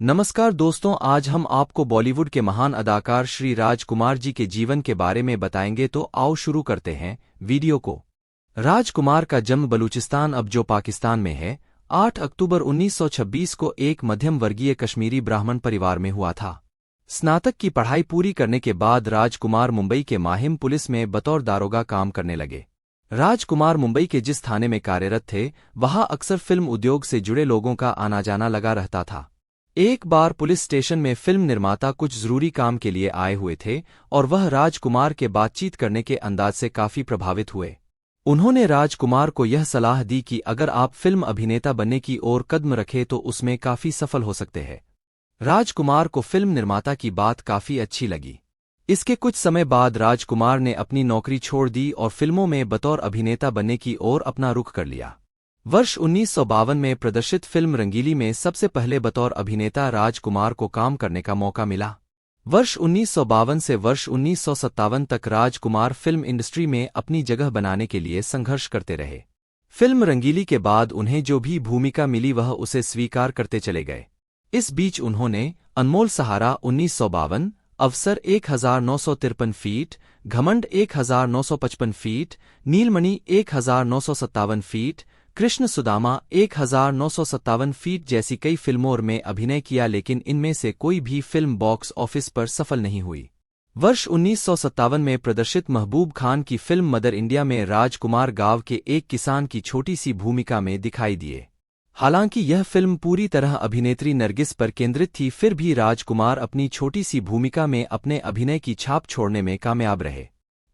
नमस्कार दोस्तों, आज हम आपको बॉलीवुड के महान अदाकार श्री राजकुमार जी के जीवन के बारे में बताएंगे। तो आओ शुरू करते हैं वीडियो को। राजकुमार का जन्म बलूचिस्तान अब जो पाकिस्तान में है 8 अक्टूबर 1926 को एक मध्यम वर्गीय कश्मीरी ब्राह्मण परिवार में हुआ था। स्नातक की पढ़ाई पूरी करने के बाद राजकुमार मुंबई के माहिम पुलिस में बतौर दारोगा काम करने लगे। राजकुमार मुंबई के जिस थाने में कार्यरत थे वहां अक्सर फिल्म उद्योग से जुड़े लोगों का आना जाना लगा रहता था। एक बार पुलिस स्टेशन में फिल्म निर्माता कुछ जरूरी काम के लिए आए हुए थे और वह राजकुमार के बातचीत करने के अंदाज से काफी प्रभावित हुए। उन्होंने राजकुमार को यह सलाह दी कि अगर आप फिल्म अभिनेता बनने की ओर कदम रखें तो उसमें काफी सफल हो सकते हैं। राजकुमार को फिल्म निर्माता की बात काफी अच्छी लगी। इसके कुछ समय बाद राजकुमार ने अपनी नौकरी छोड़ दी और फिल्मों में बतौर अभिनेता बनने की ओर अपना रुख कर लिया। वर्ष 1952 में प्रदर्शित फिल्म रंगीली में सबसे पहले बतौर अभिनेता राजकुमार को काम करने का मौका मिला। वर्ष 1952 से वर्ष 1957 तक राजकुमार फिल्म इंडस्ट्री में अपनी जगह बनाने के लिए संघर्ष करते रहे। फिल्म रंगीली के बाद उन्हें जो भी भूमिका मिली वह उसे स्वीकार करते चले गए। इस बीच उन्होंने अनमोल सहारा 1952, अवसर 1953 फीट, घमंड 1955 फीट, नीलमणि 1957 फीट, कृष्ण सुदामा 1957 फीट जैसी कई फिल्मों में अभिनय किया, लेकिन इनमें से कोई भी फिल्म बॉक्स ऑफिस पर सफल नहीं हुई। वर्ष 1957 में प्रदर्शित महबूब खान की फिल्म मदर इंडिया में राजकुमार गांव के एक किसान की छोटी सी भूमिका में दिखाई दिए। हालांकि यह फिल्म पूरी तरह अभिनेत्री नरगिस पर केंद्रित थी, फिर भी राजकुमार अपनी छोटी सी भूमिका में अपने अभिनय की छाप छोड़ने में कामयाब रहे।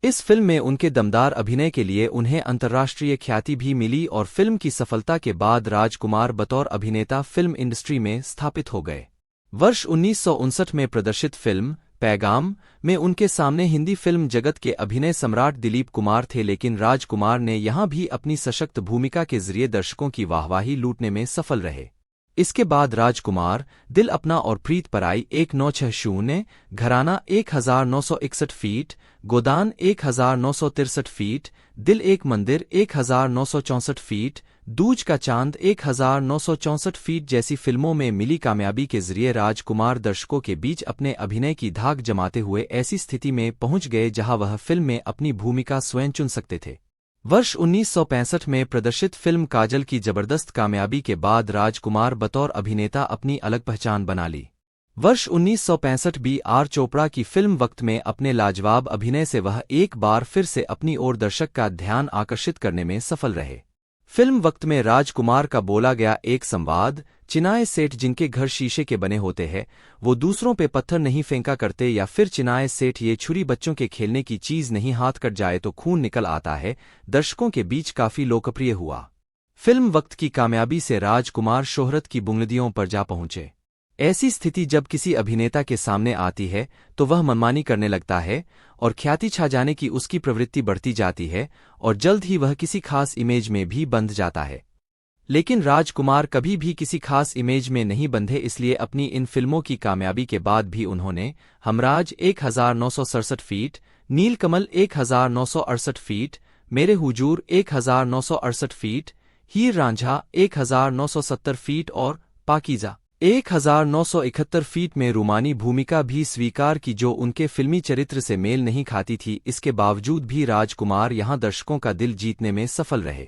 इस फिल्म में उनके दमदार अभिनय के लिए उन्हें अंतर्राष्ट्रीय ख्याति भी मिली और फिल्म की सफलता के बाद राजकुमार बतौर अभिनेता फिल्म इंडस्ट्री में स्थापित हो गए। वर्ष 1959 में प्रदर्शित फिल्म पैगाम में उनके सामने हिंदी फिल्म जगत के अभिनय सम्राट दिलीप कुमार थे, लेकिन राजकुमार ने यहां भी अपनी सशक्त भूमिका के जरिए दर्शकों की वाहवाही लूटने में सफल रहे। इसके बाद राजकुमार दिल अपना और प्रीत पराई 1960, घराना 1961 फीट, गोदान 1963 फीट, दिल एक मंदिर 1964 फीट, दूज का चांद 1964 फीट जैसी फिल्मों में मिली कामयाबी के जरिए राजकुमार दर्शकों के बीच अपने अभिनय की धाक जमाते हुए ऐसी स्थिति में पहुंच गए जहां वह फिल्म में अपनी भूमिका स्वयं चुन सकते थे। वर्ष 1965 में प्रदर्शित फिल्म काजल की जबरदस्त कामयाबी के बाद राजकुमार बतौर अभिनेता अपनी अलग पहचान बना ली। वर्ष 1965 बी.आर. चोपड़ा की फिल्म वक्त में अपने लाजवाब अभिनय से वह एक बार फिर से अपनी ओर दर्शक का ध्यान आकर्षित करने में सफल रहे। फिल्म वक्त में राजकुमार का बोला गया एक संवाद, चिनाए सेठ जिनके घर शीशे के बने होते हैं वो दूसरों पे पत्थर नहीं फेंका करते, या फिर चिनाए सेठ ये छुरी बच्चों के खेलने की चीज नहीं, हाथ कट जाए तो खून निकल आता है, दर्शकों के बीच काफी लोकप्रिय हुआ। फिल्म वक्त की कामयाबी से राजकुमार शोहरत की बुलंदियों पर जा पहुंचे। ऐसी स्थिति जब किसी अभिनेता के सामने आती है तो वह मनमानी करने लगता है और ख्याति छा जाने की उसकी प्रवृत्ति बढ़ती जाती है और जल्द ही वह किसी खास इमेज में भी बंध जाता है। लेकिन राजकुमार कभी भी किसी खास इमेज में नहीं बंधे, इसलिए अपनी इन फिल्मों की कामयाबी के बाद भी उन्होंने हमराज 1967 फीट, नीलकमल 1968 फीट, मेरे हुजूर 1968 फीट, हीर रांझा 1970 फीट और पाकीज़ा 1971 फीट में रूमानी भूमिका भी स्वीकार की जो उनके फिल्मी चरित्र से मेल नहीं खाती थी। इसके बावजूद भी राजकुमार यहां दर्शकों का दिल जीतने में सफल रहे।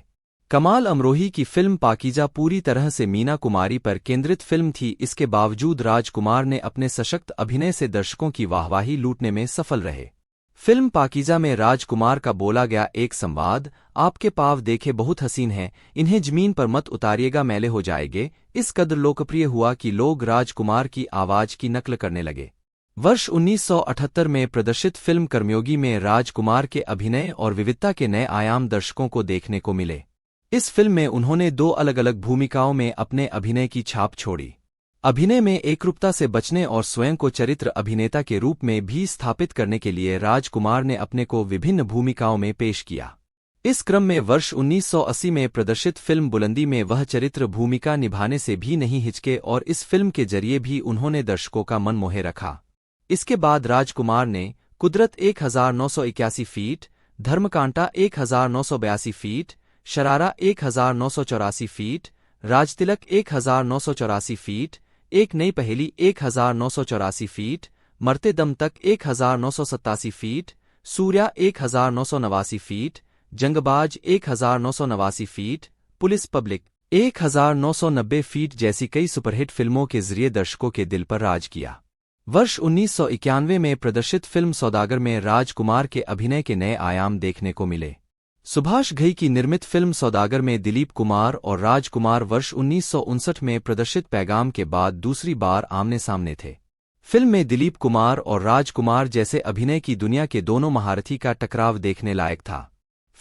कमाल अमरोही की फिल्म पाकीज़ा पूरी तरह से मीना कुमारी पर केंद्रित फिल्म थी, इसके बावजूद राजकुमार ने अपने सशक्त अभिनय से दर्शकों की वाहवाही लूटने में सफल रहे। फिल्म पाकीज़ा में राजकुमार का बोला गया एक संवाद, आपके पाँव देखे बहुत हसीन हैं, इन्हें जमीन पर मत उतारिएगा मैले हो जाएंगे, इस कदर लोकप्रिय हुआ कि लोग राजकुमार की आवाज की नकल करने लगे। वर्ष 1978 में प्रदर्शित फिल्म कर्मयोगी में राजकुमार के अभिनय और विविधता के नए आयाम दर्शकों को देखने को मिले। इस फिल्म में उन्होंने 2 अलग-अलग भूमिकाओं में अपने अभिनय की छाप छोड़ी। अभिनय में एकरूपता से बचने और स्वयं को चरित्र अभिनेता के रूप में भी स्थापित करने के लिए राजकुमार ने अपने को विभिन्न भूमिकाओं में पेश किया। इस क्रम में वर्ष 1980 में प्रदर्शित फिल्म बुलंदी में वह चरित्र भूमिका निभाने से भी नहीं हिचके और इस फिल्म के जरिए भी उन्होंने दर्शकों का मन मोहे रखा। इसके बाद राजकुमार ने कुदरत 1981 फीट, धर्मकांटा 1982 फीट, शरारा 1984 फीट, राजतिलक 1984 फीट, एक नई पहेली 1984 फीट, मरते दम तक 1987 फीट, सूर्या 1989 फीट, जंगबाज 1989 फीट, पुलिस पब्लिक 1990 फीट जैसी कई सुपरहिट फिल्मों के जरिए दर्शकों के दिल पर राज किया। वर्ष 1991 में प्रदर्शित फिल्म सौदागर में राजकुमार के अभिनय के नए आयाम देखने को मिले। सुभाष घई की निर्मित फिल्म सौदागर में दिलीप कुमार और राजकुमार वर्ष 1959 में प्रदर्शित पैगाम के बाद दूसरी बार आमने सामने थे। फिल्म में दिलीप कुमार और राजकुमार जैसे अभिनय की दुनिया के दोनों महारथी का टकराव देखने लायक था।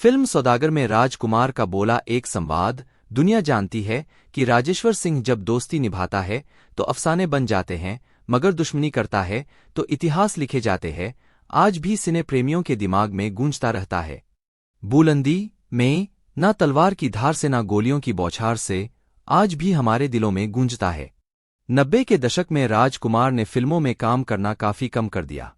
फिल्म सौदागर में राजकुमार का बोला एक संवाद, दुनिया जानती है कि राजेश्वर सिंह जब दोस्ती निभाता है तो अफसाने बन जाते हैं, मगर दुश्मनी करता है तो इतिहास लिखे जाते हैं, आज भी सिने प्रेमियों के दिमाग में गूंजता रहता है। बुलंदी में ना तलवार की धार से ना गोलियों की बौछार से, आज भी हमारे दिलों में गूंजता है। 90 के दशक में राजकुमार ने फिल्मों में काम करना काफी कम कर दिया।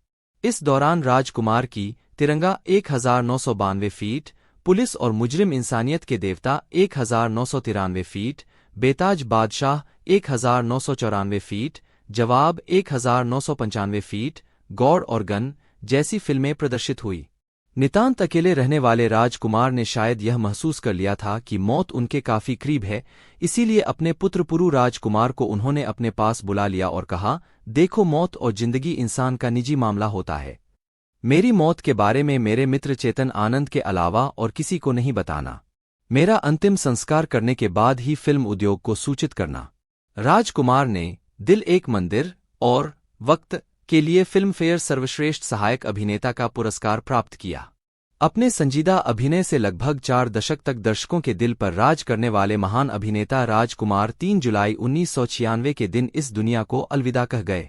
इस दौरान राजकुमार की तिरंगा 1992 फीट, पुलिस और मुजरिम इंसानियत के देवता 1993 फीट, बेताज बादशाह 1994 फीट, जवाब 1995 फीट, गौड़ और गन जैसी फिल्में प्रदर्शित हुई। नितांत अकेले रहने वाले राजकुमार ने शायद यह महसूस कर लिया था कि मौत उनके काफी करीब है, इसीलिए अपने पुत्र पुरु राजकुमार को उन्होंने अपने पास बुला लिया और कहा, देखो मौत और जिंदगी इंसान का निजी मामला होता है। मेरी मौत के बारे में मेरे मित्र चेतन आनंद के अलावा और किसी को नहीं बताना। मेरा अंतिम संस्कार करने के बाद ही फिल्म उद्योग को सूचित करना। राजकुमार ने दिल एक मंदिर और वक्त के लिए फिल्मफेयर सर्वश्रेष्ठ सहायक अभिनेता का पुरस्कार प्राप्त किया। अपने संजीदा अभिनय से लगभग 4 दशक तक दर्शकों के दिल पर राज करने वाले महान अभिनेता राजकुमार 3 जुलाई 1996 के दिन इस दुनिया को अलविदा कह गए।